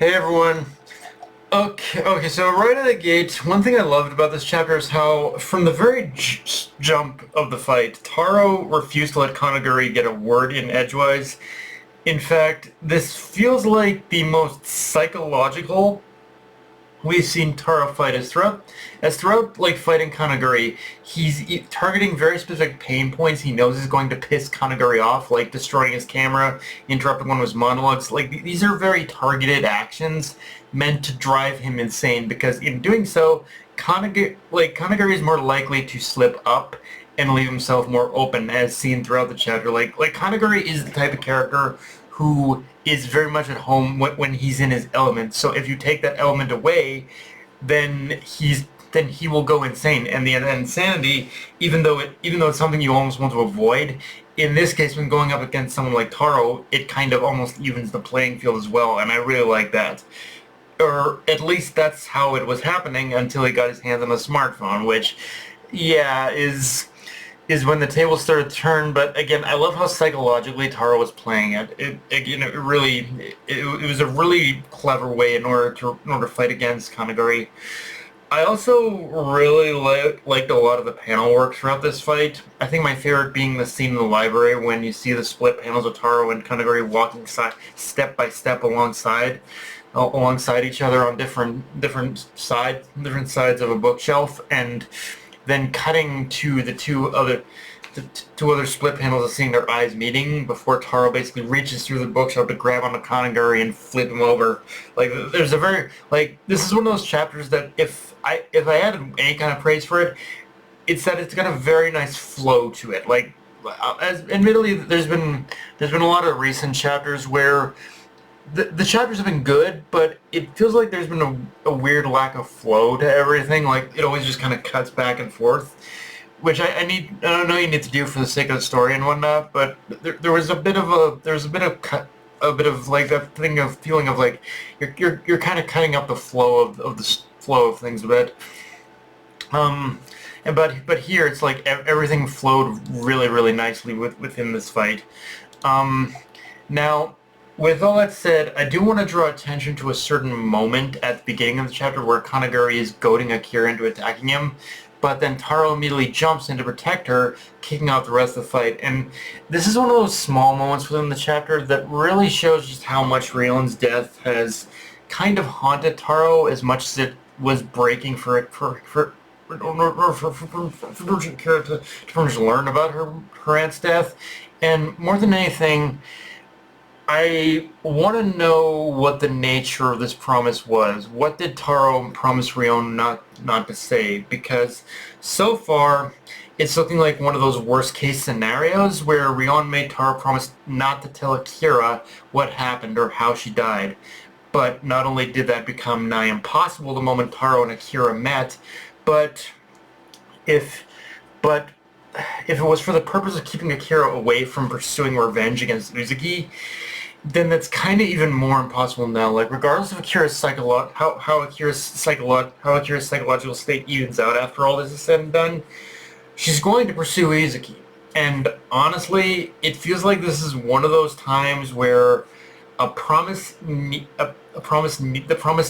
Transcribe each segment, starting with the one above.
Hey everyone. Okay, so right out of the gate, one thing I loved about this chapter is how, from the very jump of the fight, Taro refused to let Kanaguri get a word in edgewise. In fact, this feels like the most psychological we've seen Taro fight as throughout like fighting Kanaguri, he's targeting very specific pain points he knows is going to piss Kanaguri off, like destroying his camera, interrupting one of his monologues. Like these are very targeted actions meant to drive him insane because in doing so, Kanaguri is more likely to slip up and leave himself more open, as seen throughout the chapter. Like Kanaguri is the type of character who is very much at home when he's in his element. So if you take that element away, then he will go insane. And the insanity, even though it's something you almost want to avoid, in this case, when going up against someone like Taro, it kind of almost evens the playing field as well. And I really like that. Or at least that's how it was happening until he got his hands on a smartphone, which, yeah, is when the tables started to turn. But again, I love how psychologically Taro was playing it. It was a really clever way in order to fight against Kanaguri. I also really liked a lot of the panel work throughout this fight. I think my favorite being the scene in the library when you see the split panels of Taro and Kanaguri walking step by step alongside each other on different sides of a bookshelf, and then cutting to the two other split panels of seeing their eyes meeting before Taro basically reaches through the bookshelf to grab onto Kanaguri and flip him over. Like there's a very this is one of those chapters that if I had any kind of praise for it, it's that it's got a very nice flow to it. Like as admittedly there's been a lot of recent chapters where the chapters have been good, but it feels like there's been a weird lack of flow to everything. Like it always just kind of cuts back and forth, which I don't know you need to do for the sake of the story and whatnot. But there was a bit of a bit of like that thing of feeling of like you're kind of cutting up the flow of the flow of things a bit. Um, but here it's like everything flowed really nicely within this fight. Um, Now, with all that said, I do want to draw attention to a certain moment at the beginning of the chapter where Kanaguri is goading Akira into attacking him, but then Taro immediately jumps in to protect her, kicking off the rest of the fight. And this is one of those small moments within the chapter that really shows just how much Raylan's death has kind of haunted Taro as much as it was breaking for it for Akira to first learn about her aunt's death. And more than anything, I want to know what the nature of this promise was. What did Taro promise Rion not to say? Because so far, it's looking like one of those worst case scenarios where Rion made Taro promise not to tell Akira what happened or how she died. But not only did that become nigh impossible the moment Taro and Akira met, but if but if it was for the purpose of keeping Akira away from pursuing revenge against Uzuki, then that's kind of even more impossible now. Like, regardless of how Akira's psychological state evens out after all this is said and done, she's going to pursue Izuki. And honestly, it feels like this is one of those times where the promise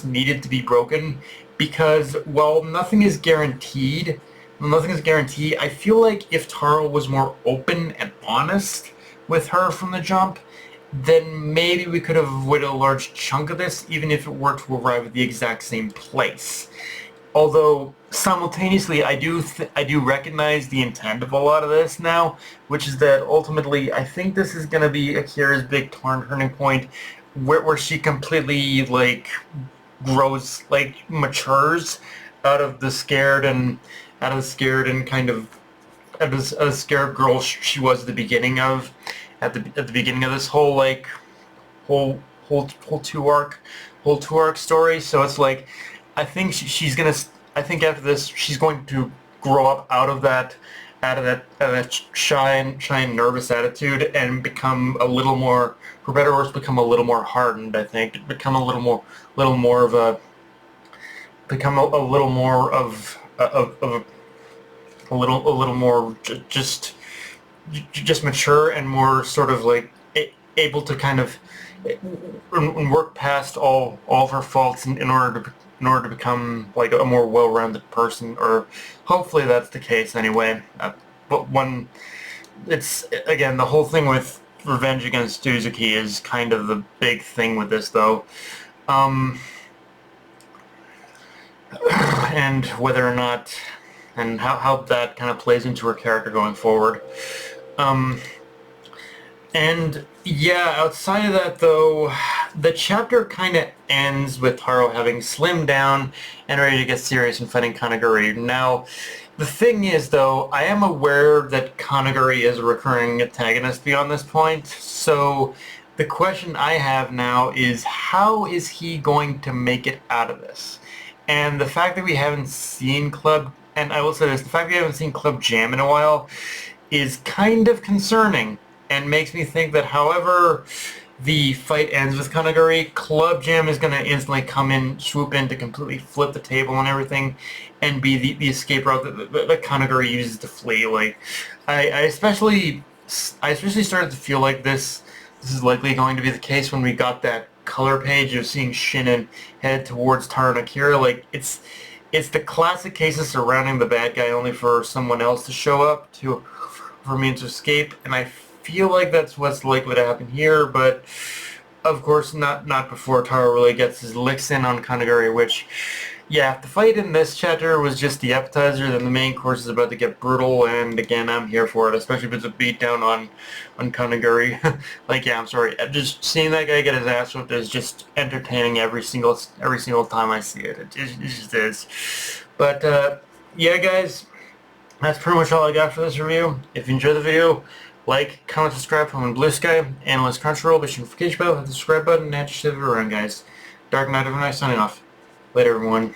needed to be broken because while nothing is guaranteed. I feel like if Taro was more open and honest with her from the jump, then maybe we could have avoided a large chunk of this, even if it were to arrive at the exact same place. Although simultaneously, I do recognize the intent of a lot of this now, which is that ultimately I think this is going to be Akira's big turning point, where she completely grows, matures out of the scared and kind of out of the scared girl she was at the beginning of this whole whole two arc story. So it's like I think I think after this she's going to grow up out of that shy and nervous attitude and become a little more, for better or worse, become a little more hardened. I think become little more of a become a little more of a little more just mature and more sort of able to kind of and work past all of her faults in order to become like a more well-rounded person, or hopefully that's the case anyway. But when it's again the whole thing with revenge against Suzuki is kind of the big thing with this though, um, and whether or not and how that kind of plays into her character going forward. Um, And yeah, outside of that though, the chapter kind of ends with Taro having slimmed down and ready to get serious and fighting Kanaguri. Now, the thing is though, I am aware that Kanaguri is a recurring antagonist beyond this point, so the question I have now is how is he going to make it out of this? And the fact that we haven't seen and I will say this, the fact that we haven't seen Club Jam in a while is kind of concerning and makes me think that however the fight ends with Kanaguri, Club Jam is going to instantly come in, swoop in to completely flip the table and everything, and be the escape route that Kanaguri uses to flee. Like, I especially started to feel like this is likely going to be the case when we got that color page of seeing Shinin head towards Taro and Akira. Like, it's the classic case of surrounding the bad guy only for someone else to show up for means to escape, and I feel like that's what's likely to happen here, but of course not before Taro really gets his licks in on Kanaguri, which, yeah, if the fight in this chapter was just the appetizer, then the main course is about to get brutal, and again, I'm here for it, especially if it's a beatdown on Kanaguri. Like, yeah, I'm sorry, just seeing that guy get his ass whipped is just entertaining every single time I see it. It just is. But, yeah, guys, that's pretty much all I got for this review. If you enjoyed the video, like, comment, subscribe from Blue Sky, Analyst Crunchyroll, be sure notification bell, hit the subscribe button, and just share it around, guys. Dark Knight of a Night signing off. Later, everyone.